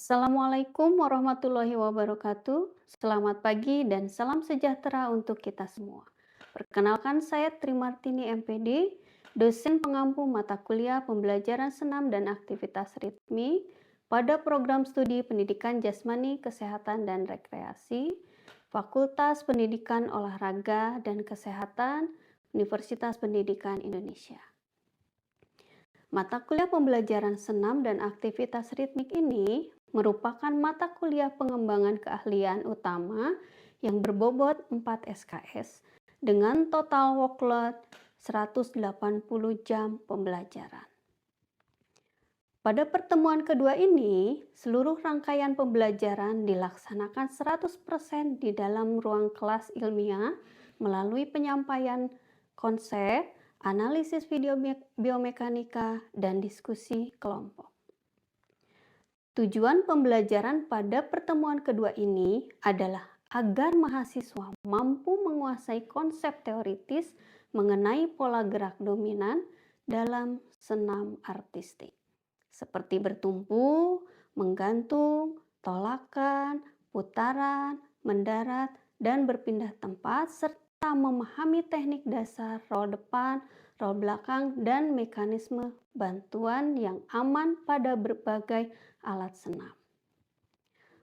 Assalamualaikum warahmatullahi wabarakatuh. Selamat pagi dan salam sejahtera untuk kita semua. Perkenalkan saya Trimartini MPD, dosen pengampu mata kuliah pembelajaran senam dan aktivitas ritmi pada program studi Pendidikan Jasmani, Kesehatan dan Rekreasi, Fakultas Pendidikan Olahraga dan Kesehatan, Universitas Pendidikan Indonesia. Mata kuliah pembelajaran senam dan aktivitas ritmik ini merupakan mata kuliah pengembangan keahlian utama yang berbobot 4 SKS dengan total workload 180 jam pembelajaran. Pada pertemuan kedua ini, seluruh rangkaian pembelajaran dilaksanakan 100% di dalam ruang kelas ilmiah melalui penyampaian konsep, analisis video biomekanika, dan diskusi kelompok. Tujuan pembelajaran pada pertemuan kedua ini adalah agar mahasiswa mampu menguasai konsep teoritis mengenai pola gerak dominan dalam senam artistik, seperti bertumpu, menggantung, tolakan, putaran, mendarat, dan berpindah tempat, serta memahami teknik dasar roll depan, roll belakang, dan mekanisme bantuan yang aman pada berbagai alat senam.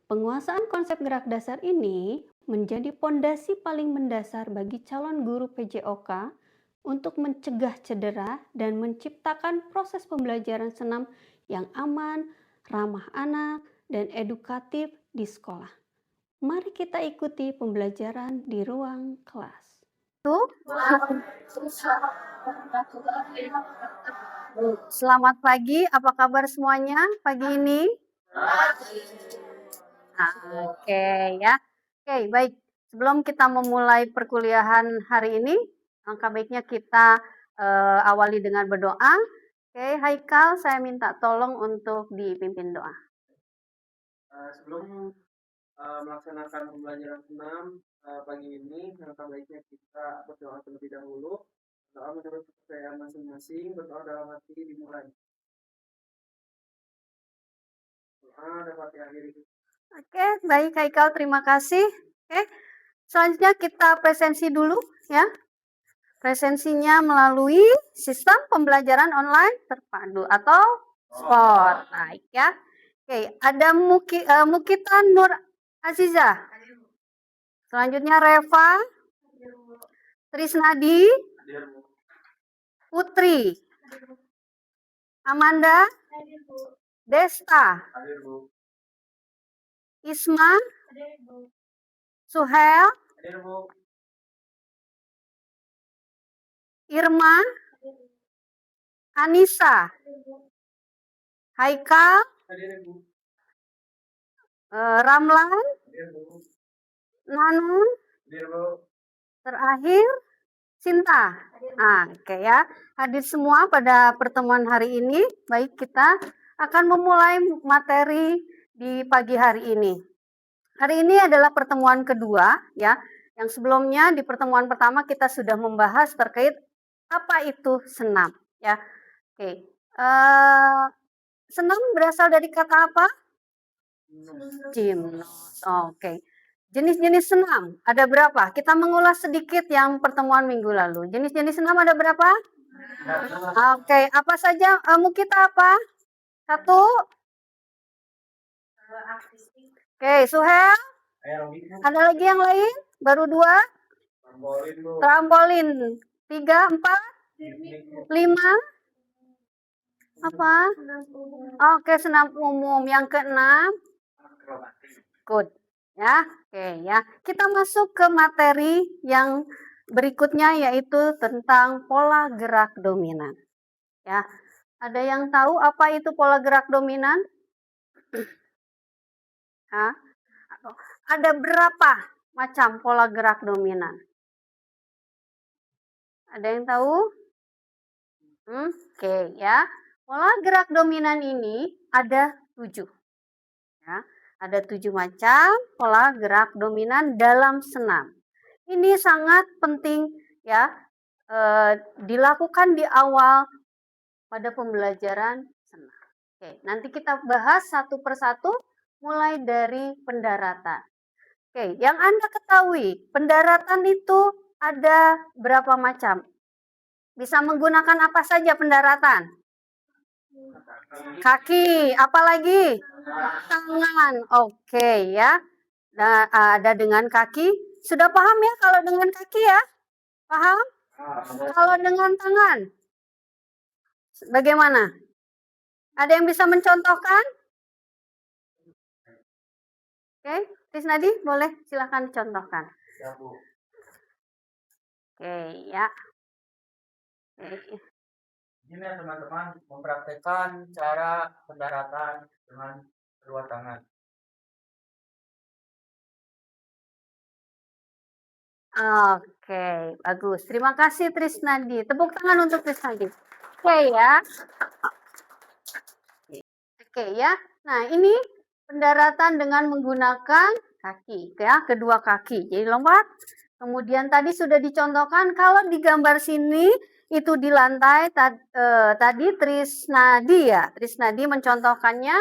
Penguasaan konsep gerak dasar ini menjadi pondasi paling mendasar bagi calon guru PJOK untuk mencegah cedera dan menciptakan proses pembelajaran senam yang aman, ramah anak, dan edukatif di sekolah. Mari kita ikuti pembelajaran di ruang kelas. Selamat pagi, apa kabar semuanya pagi ini? Oke ya. Oke, baik. Sebelum kita memulai perkuliahan hari ini, langkah baiknya kita awali dengan berdoa. Oke, Haikal, saya minta tolong untuk dipimpin doa. Sebelum melaksanakan pembelajaran senam pagi ini, langkah baiknya kita berdoa terlebih dahulu. Doa menurut kepercayaan masing-masing, berdoa dalam hati dimulai. Doa dapat diakhiri. Oke, baik Haikal, terima kasih. Oke, selanjutnya kita presensi dulu ya. Presensinya melalui sistem pembelajaran online terpadu atau SPOT. Baik ya. Oke, ada Mukita Nur Aziza. Selanjutnya Reva, Trisnadi, Putri, Amanda, Desta, Isma, Suhel, Irma, Anissa, Haikal, Ramlan, Nanun, terakhir Sinta. Oke ya, hadir semua pada pertemuan hari ini. Baik, kita akan memulai materi di pagi hari ini. Hari ini adalah pertemuan kedua ya. Yang sebelumnya di pertemuan pertama kita sudah membahas terkait apa itu senam ya. Oke. Senam berasal dari kata apa? Gimnos. Oke. Jenis-jenis senam ada berapa? Kita mengulas sedikit yang pertemuan minggu lalu. Jenis-jenis senam ada berapa? Oke, apa saja? Mukita apa? Satu. Oke, Suhel. Ada lagi yang lain? Baru dua? Trampolin. 3, 4, 5. Apa? Oke, senam umum. Yang keenam? Good. Ya, oke ya. Kita masuk ke materi yang berikutnya yaitu tentang pola gerak dominan. Ya. Ada yang tahu apa itu pola gerak dominan? Hah? Ada berapa macam pola gerak dominan? Ada yang tahu? Oke ya. Pola gerak dominan ini ada 7. Ya. Ada 7 macam pola gerak dominan dalam senam. Ini sangat penting ya, dilakukan di awal pada pembelajaran senam. Oke, nanti kita bahas satu persatu mulai dari pendaratan. Oke, yang Anda ketahui, pendaratan itu ada berapa macam? Bisa menggunakan apa saja pendaratan? Kaki, apalagi? Tangan. Oke ya. Nah, ada dengan kaki. Sudah paham ya kalau dengan kaki ya? Paham? Kalau dengan tangan? Bagaimana? Ada yang bisa mencontohkan? Oke, Tisnadi boleh silakan contohkan. Oke ya. Oke. Ini ya teman-teman, mempraktekkan cara pendaratan dengan kedua tangan. Oke, bagus. Terima kasih Trisnadi. Tepuk tangan untuk Trisnadi. Oke ya. Oke ya. Nah, ini pendaratan dengan menggunakan kaki ya, kedua kaki. Jadi lompat. Kemudian tadi sudah dicontohkan kalau di gambar sini itu di lantai tadi Trisnadi ya. Trisnadi mencontohkannya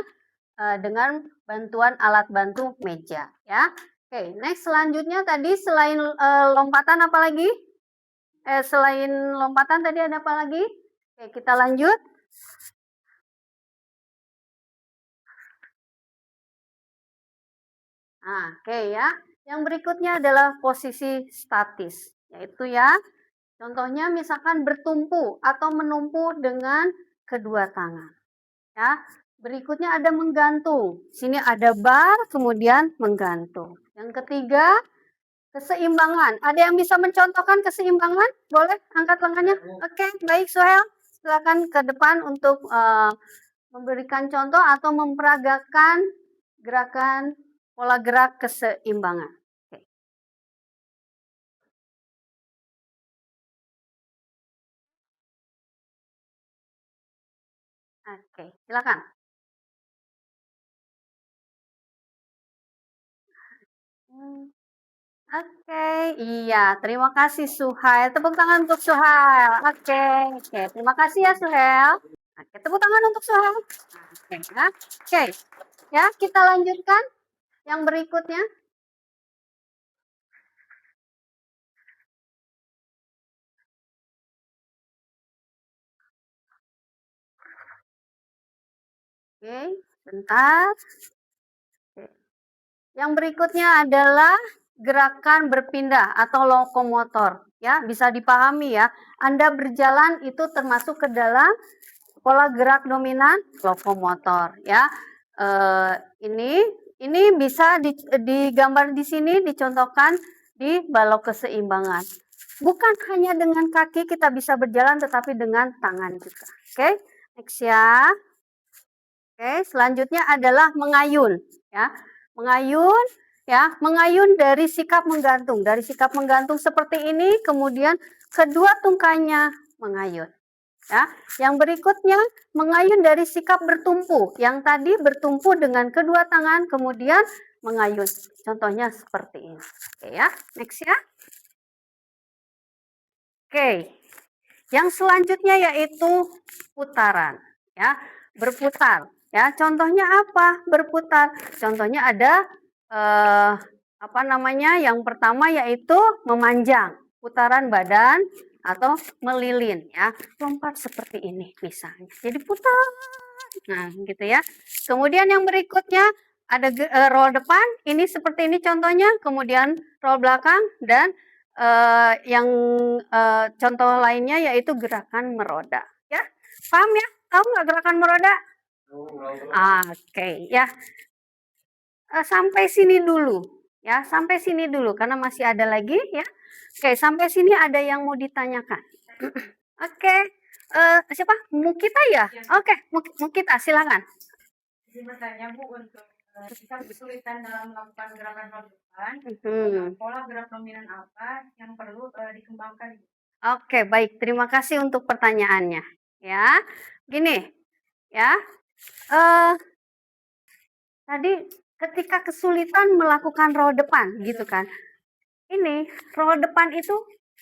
dengan bantuan alat bantu meja ya. Oke, next selanjutnya tadi selain lompatan apa lagi? Selain lompatan tadi ada apa lagi? Oke, kita lanjut. Nah, oke ya. Yang berikutnya adalah posisi statis, yaitu ya, contohnya misalkan bertumpu atau menumpu dengan kedua tangan. Ya, berikutnya ada menggantung. Sini ada bar, kemudian menggantung. Yang ketiga, keseimbangan. Ada yang bisa mencontohkan keseimbangan? Boleh angkat tangannya? Oke, baik Suhel. Silakan ke depan untuk memberikan contoh atau memperagakan gerakan pola gerak keseimbangan. Oke. Oke, silakan. Oke, iya, terima kasih Suhail. Tepuk tangan untuk Suhail. Oke, terima kasih ya Suhail. Oke, tepuk tangan untuk Suhail. Oke, ya. Oke, ya, kita lanjutkan yang berikutnya. Oke, bentar. Oke. Yang berikutnya adalah gerakan berpindah atau lokomotor. Ya, bisa dipahami ya. Anda berjalan itu termasuk ke dalam pola gerak dominan lokomotor. Ya, ini bisa digambar di sini, dicontohkan di balok keseimbangan. Bukan hanya dengan kaki kita bisa berjalan, tetapi dengan tangan juga. Oke, next ya. Oke, selanjutnya adalah mengayun. Ya, mengayun. Ya, mengayun dari sikap menggantung. Dari sikap menggantung seperti ini, kemudian kedua tungkanya mengayun. Ya, yang berikutnya mengayun dari sikap bertumpu. Yang tadi bertumpu dengan kedua tangan, kemudian mengayun. Contohnya seperti ini. Oke ya, next ya. Oke, yang selanjutnya yaitu putaran. Ya, berputar. Ya, contohnya apa? Berputar. Contohnya ada apa namanya? Yang pertama yaitu memanjang, putaran badan atau melilin ya. Lompat seperti ini misalnya. Jadi putar. Nah, gitu ya. Kemudian yang berikutnya ada roll depan, ini seperti ini contohnya, kemudian roll belakang dan yang contoh lainnya yaitu gerakan meroda ya. Paham ya? Tahu nggak gerakan meroda? Oke ya. Sampai sini dulu ya, sampai sini dulu karena masih ada lagi ya. Oke, sampai sini ada yang mau ditanyakan. Oke, siapa? Mukita ya? Oke, Mukita silakan. Jadi bertanya Bu, untuk ketika kesulitan dalam melakukan gerakan roda depan, pola gerak dominan apa yang perlu dikembangkan? Oke, baik. Terima kasih untuk pertanyaannya. Ya, gini, ya. Tadi ketika kesulitan melakukan roll depan, gitu kan? Ini roll depan itu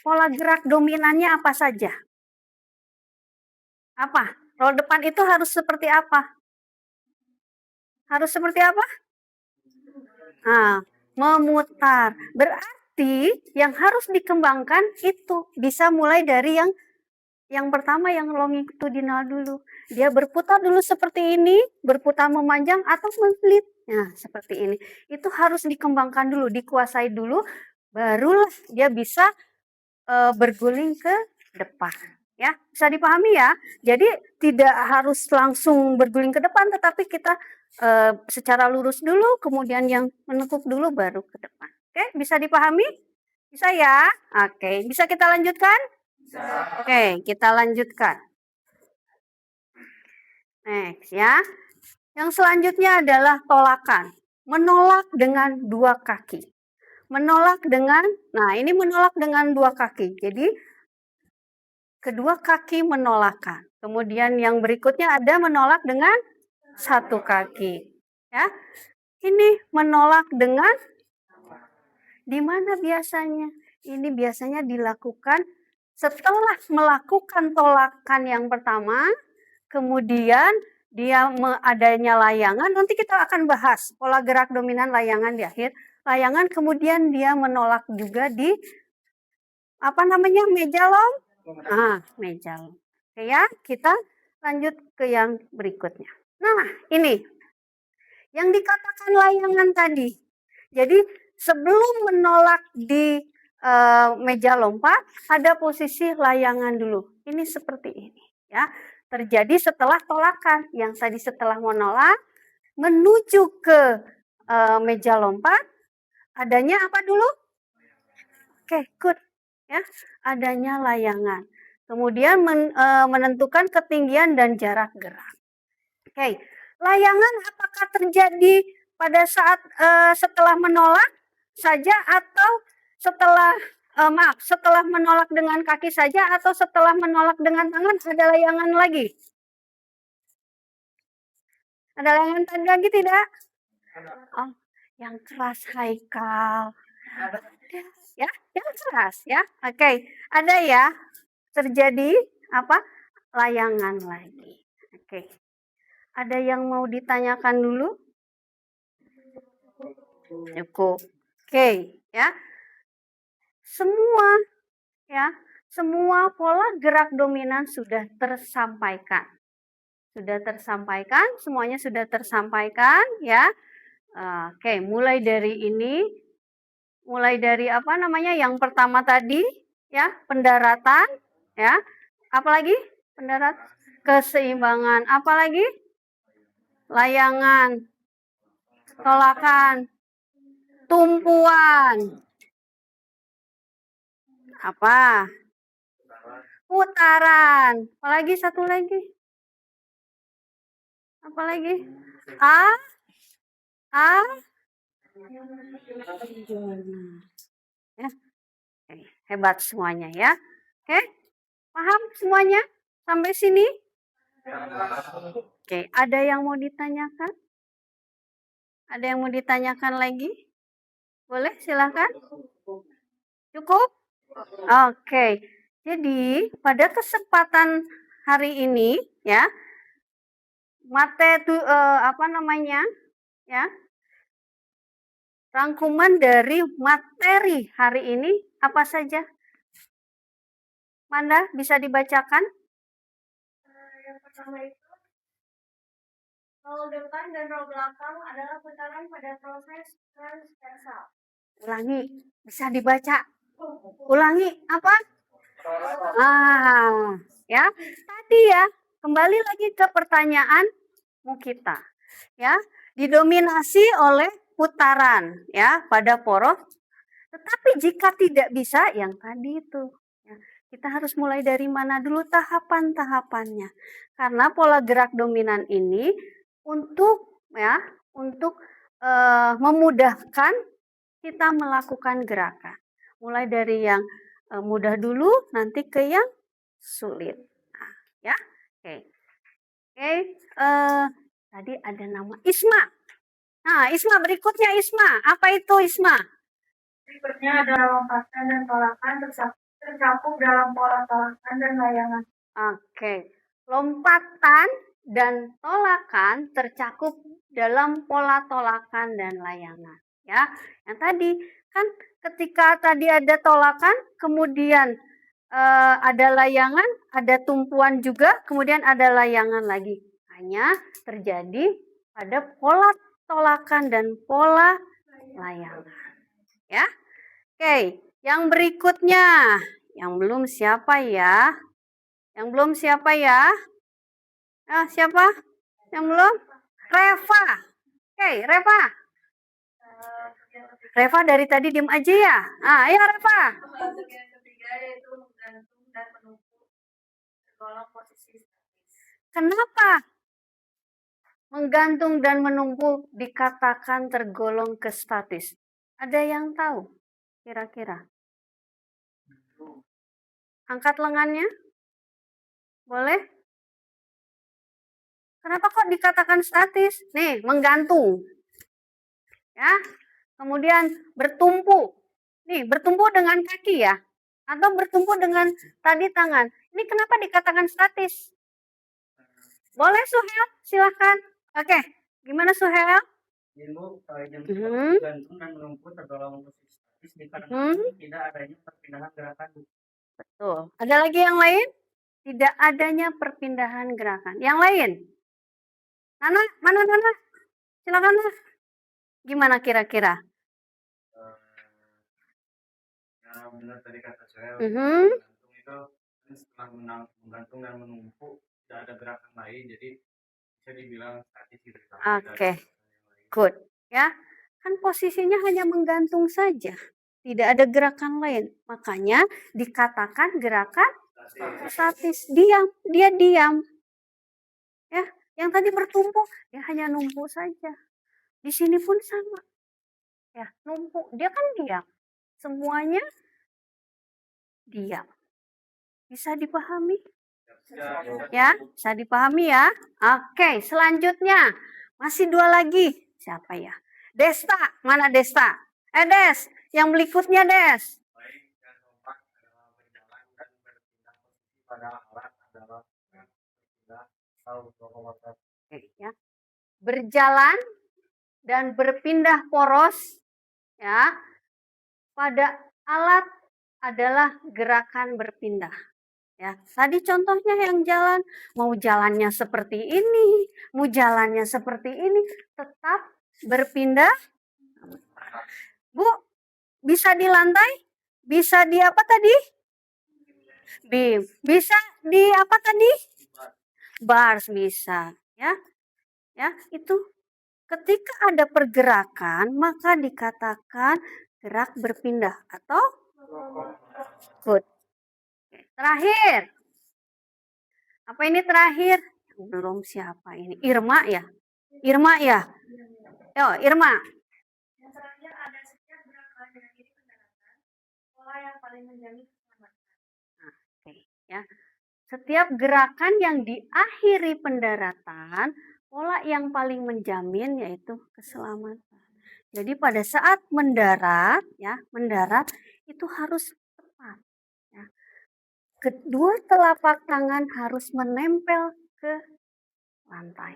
pola gerak dominannya apa saja? Apa? Roll depan itu harus seperti apa? Harus seperti apa? Memutar. Berarti yang harus dikembangkan itu bisa mulai dari yang pertama yang longitudinal dulu. Dia berputar dulu seperti ini, berputar memanjang atau membelit. Nah, seperti ini. Itu harus dikembangkan dulu, dikuasai dulu, barulah dia bisa berguling ke depan. Ya, bisa dipahami ya. Jadi tidak harus langsung berguling ke depan, tetapi kita secara lurus dulu, kemudian yang menekuk dulu, baru ke depan. Oke, bisa dipahami? Bisa ya? Oke, bisa kita lanjutkan? Oke, kita lanjutkan. Next ya. Yang selanjutnya adalah tolakan. Menolak dengan dua kaki. Menolak dengan, nah ini menolak dengan dua kaki. Jadi kedua kaki menolakkan. Kemudian yang berikutnya ada menolak dengan satu kaki. Ya. Ini menolak dengan, di mana biasanya? Ini biasanya dilakukan setelah melakukan tolakan yang pertama, kemudian dia adanya layangan, nanti kita akan bahas pola gerak dominan layangan di akhir. Layangan kemudian dia menolak juga di meja long. Meja long. Oke ya, kita lanjut ke yang berikutnya. Nah, ini yang dikatakan layangan tadi. Jadi sebelum menolak di meja lompat, ada posisi layangan dulu. Ini seperti ini ya. Terjadi setelah tolakan. Yang tadi setelah menolak menuju ke meja lompat, adanya apa dulu? Oke, good. Ya, adanya layangan. Kemudian menentukan ketinggian dan jarak gerak. Oke, layangan apakah terjadi pada saat setelah menolak saja atau setelah menolak dengan kaki saja atau setelah menolak dengan tangan ada layangan lagi? Ada layangan lagi tidak? Oh, yang keras Haikal. Ya, yang keras ya. Oke, ada ya. Terjadi apa? Layangan lagi. Oke. Ada yang mau ditanyakan dulu? Cukup. Oke, ya. Semua pola gerak dominan sudah tersampaikan. Semuanya sudah tersampaikan ya. Oke, mulai dari ini, yang pertama tadi ya, pendaratan ya. Apalagi? Pendarat, keseimbangan, apalagi? Layangan, tolakan, tumpuan. Apa? Putaran. Apalagi satu lagi? Apalagi? Ya. Hebat semuanya ya. Oke? Paham semuanya sampai sini? Oke, ada yang mau ditanyakan? Ada yang mau ditanyakan lagi? Boleh, silakan. Cukup? Oke. Jadi, pada kesempatan hari ini ya, rangkuman dari materi hari ini apa saja? Manda, bisa dibacakan? Yang pertama itu, roll depan dan roll belakang adalah putaran pada proses transversal. Ulangi, bisa dibaca. Ulangi, apa? Ya. Tadi ya, kembali lagi ke pertanyaanmu kita. Ya, didominasi oleh putaran ya pada poros. Tetapi jika tidak bisa yang tadi itu, ya, kita harus mulai dari mana dulu tahapan-tahapannya. Karena pola gerak dominan ini untuk memudahkan kita melakukan gerakan. Mulai dari yang mudah dulu, nanti ke yang sulit. Nah, ya, oke. Tadi ada nama Isma. Nah, Isma berikutnya Isma. Apa itu Isma? Berikutnya adalah lompatan dan tolakan tercakup dalam pola tolakan dan layangan. Oke. Lompatan dan tolakan tercakup dalam pola tolakan dan layangan. Ya, yang tadi kan ketika tadi ada tolakan, kemudian ada layangan, ada tumpuan juga, kemudian ada layangan lagi. Hanya terjadi pada pola tolakan dan pola layangan. Ya, oke. Yang berikutnya, yang belum siapa ya? Yang belum siapa ya? Siapa? Yang belum? Reva. Oke, Reva. Reva dari tadi diem aja ya? Ayo Reva. Untuk yang ketiga yaitu menggantung dan menumpuk tergolong posisi statis. Kenapa menggantung dan menumpuk dikatakan tergolong ke statis? Ada yang tahu kira-kira? Angkat lengannya. Boleh? Kenapa kok dikatakan statis? Nih, menggantung. Ya. Kemudian bertumpu. Nih, bertumpu dengan kaki ya. Atau bertumpu dengan tadi tangan. Ini kenapa dikatakan statis? Boleh Suhel? Silahkan. Oke, gimana Suhel? Ibu, yang Mhm. gantung dan menumpuk tergolong posisi statis dikarenakan tidak adanya perpindahan gerakan. Betul. Ada lagi yang lain? Tidak adanya perpindahan gerakan. Yang lain? Nana, mana Nana? Silakan Nana. Gimana kira-kira? Ya benar tadi kata saya, Mhm. gantung itu kan setelah menggantung dan menumpuk tidak ada gerakan lain, jadi bisa dibilang statis gitu. Oke. Good. Ya, kan posisinya hanya menggantung saja. Tidak ada gerakan lain. Makanya dikatakan gerakan statis. Diam. Dia diam. Ya, yang tadi bertumpuk, dia hanya numpuk saja. Di sini pun sama. Ya, numpuk. Dia kan diam. Semuanya diam. Bisa dipahami? Ya, bisa dipahami ya. Oke, selanjutnya. Masih 2 lagi. Siapa ya? Desta. Mana Desta? Des, yang berikutnya Des. Baik dan lompat adalah berjalan dan berpindah posisi pada alat adalah berpindah atau lokomotor. Oke, ya. Berjalan dan berpindah poros ya pada alat adalah gerakan berpindah. Ya, tadi contohnya yang jalan, mau jalannya seperti ini, mau jalannya seperti ini, tetap berpindah. Bu, bisa di lantai? Bisa di apa tadi? Beam. Bisa di apa tadi? Bars bisa, ya. Ya, itu ketika ada pergerakan maka dikatakan gerak berpindah atau good. Terakhir. Apa ini terakhir? Belum siapa ini? Irma ya? Irma ya? Yo, Irma. Yang terakhir ada setiap gerakan yang ini pendaratan, pola yang paling menjamin keselamatan. Oke, ya. Setiap gerakan yang diakhiri pendaratan, pola yang paling menjamin yaitu keselamatan. Jadi pada saat mendarat, ya, mendarat itu harus tepat. Ya. Kedua telapak tangan harus menempel ke lantai.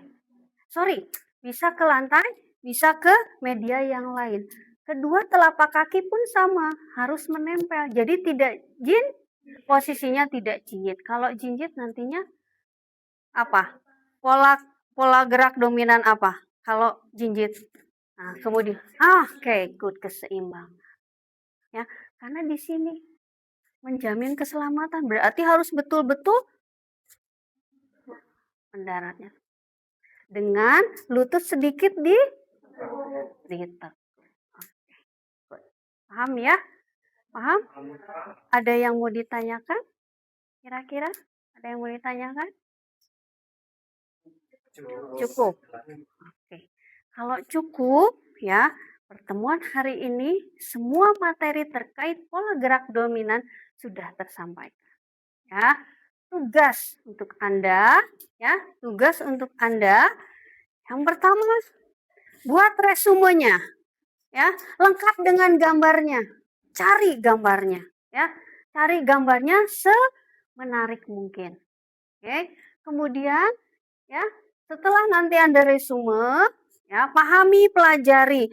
Sorry, bisa ke lantai, bisa ke media yang lain. Kedua telapak kaki pun sama, harus menempel. Jadi tidak posisinya tidak jinjit. Kalau jinjit nantinya apa? Pola gerak dominan apa? Kalau jinjit. Nah, kemudian oke, good, keseimbangan. Ya, karena di sini menjamin keselamatan berarti harus betul-betul mendaratnya. Dengan lutut sedikit ditek. Oke. Paham ya? Paham? Ada yang mau ditanyakan? Kira-kira ada yang mau ditanyakan? Cukup. Oke. Kalau cukup ya, pertemuan hari ini semua materi terkait pola gerak dominan sudah tersampaikan. Ya. Tugas untuk Anda, ya, tugas untuk Anda. Yang pertama, buat resumenya. Ya, lengkap dengan gambarnya. Cari gambarnya, ya. Cari gambarnya semenarik mungkin. Oke. Kemudian ya, setelah nanti Anda resume, ya, pahami, pelajari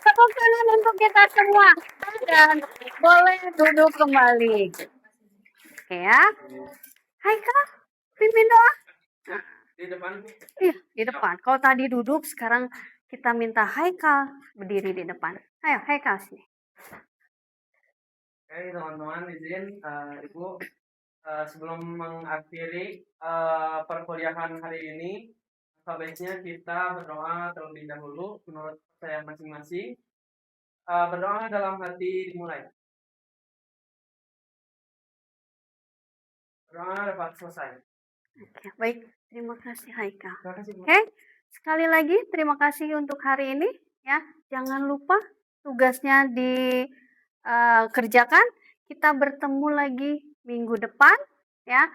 Tepuk tangan untuk kita semua. Dan boleh duduk kembali. Oke ya. Haikal, pimpin doa. Di depan. Iya, di depan. Kalau tadi duduk, sekarang kita minta Haikal berdiri di depan. Ayo, Haikal sini. Oke teman-teman, izin Ibu sebelum mengakhiri perkuliahan hari ini, sebaiknya kita berdoa terlebih dahulu menurut saya masing-masing. Berdoa dalam hati dimulai. Berdoa dapat selesai. Oke, baik. Terima kasih Haikal. Terima kasih Bu. Oke, sekali lagi terima kasih untuk hari ini. Ya, jangan lupa tugasnya dikerjakan. Kita bertemu lagi minggu depan. Ya,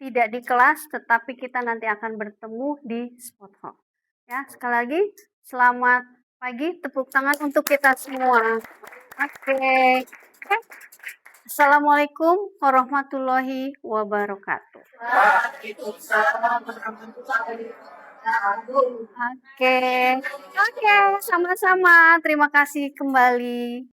tidak di kelas, tetapi kita nanti akan bertemu di sport hall. Ya, sekali lagi selamat pagi. Tepuk tangan untuk kita semua. Oke. Assalamualaikum warahmatullahi wabarakatuh. Oke, sama-sama. Terima kasih kembali.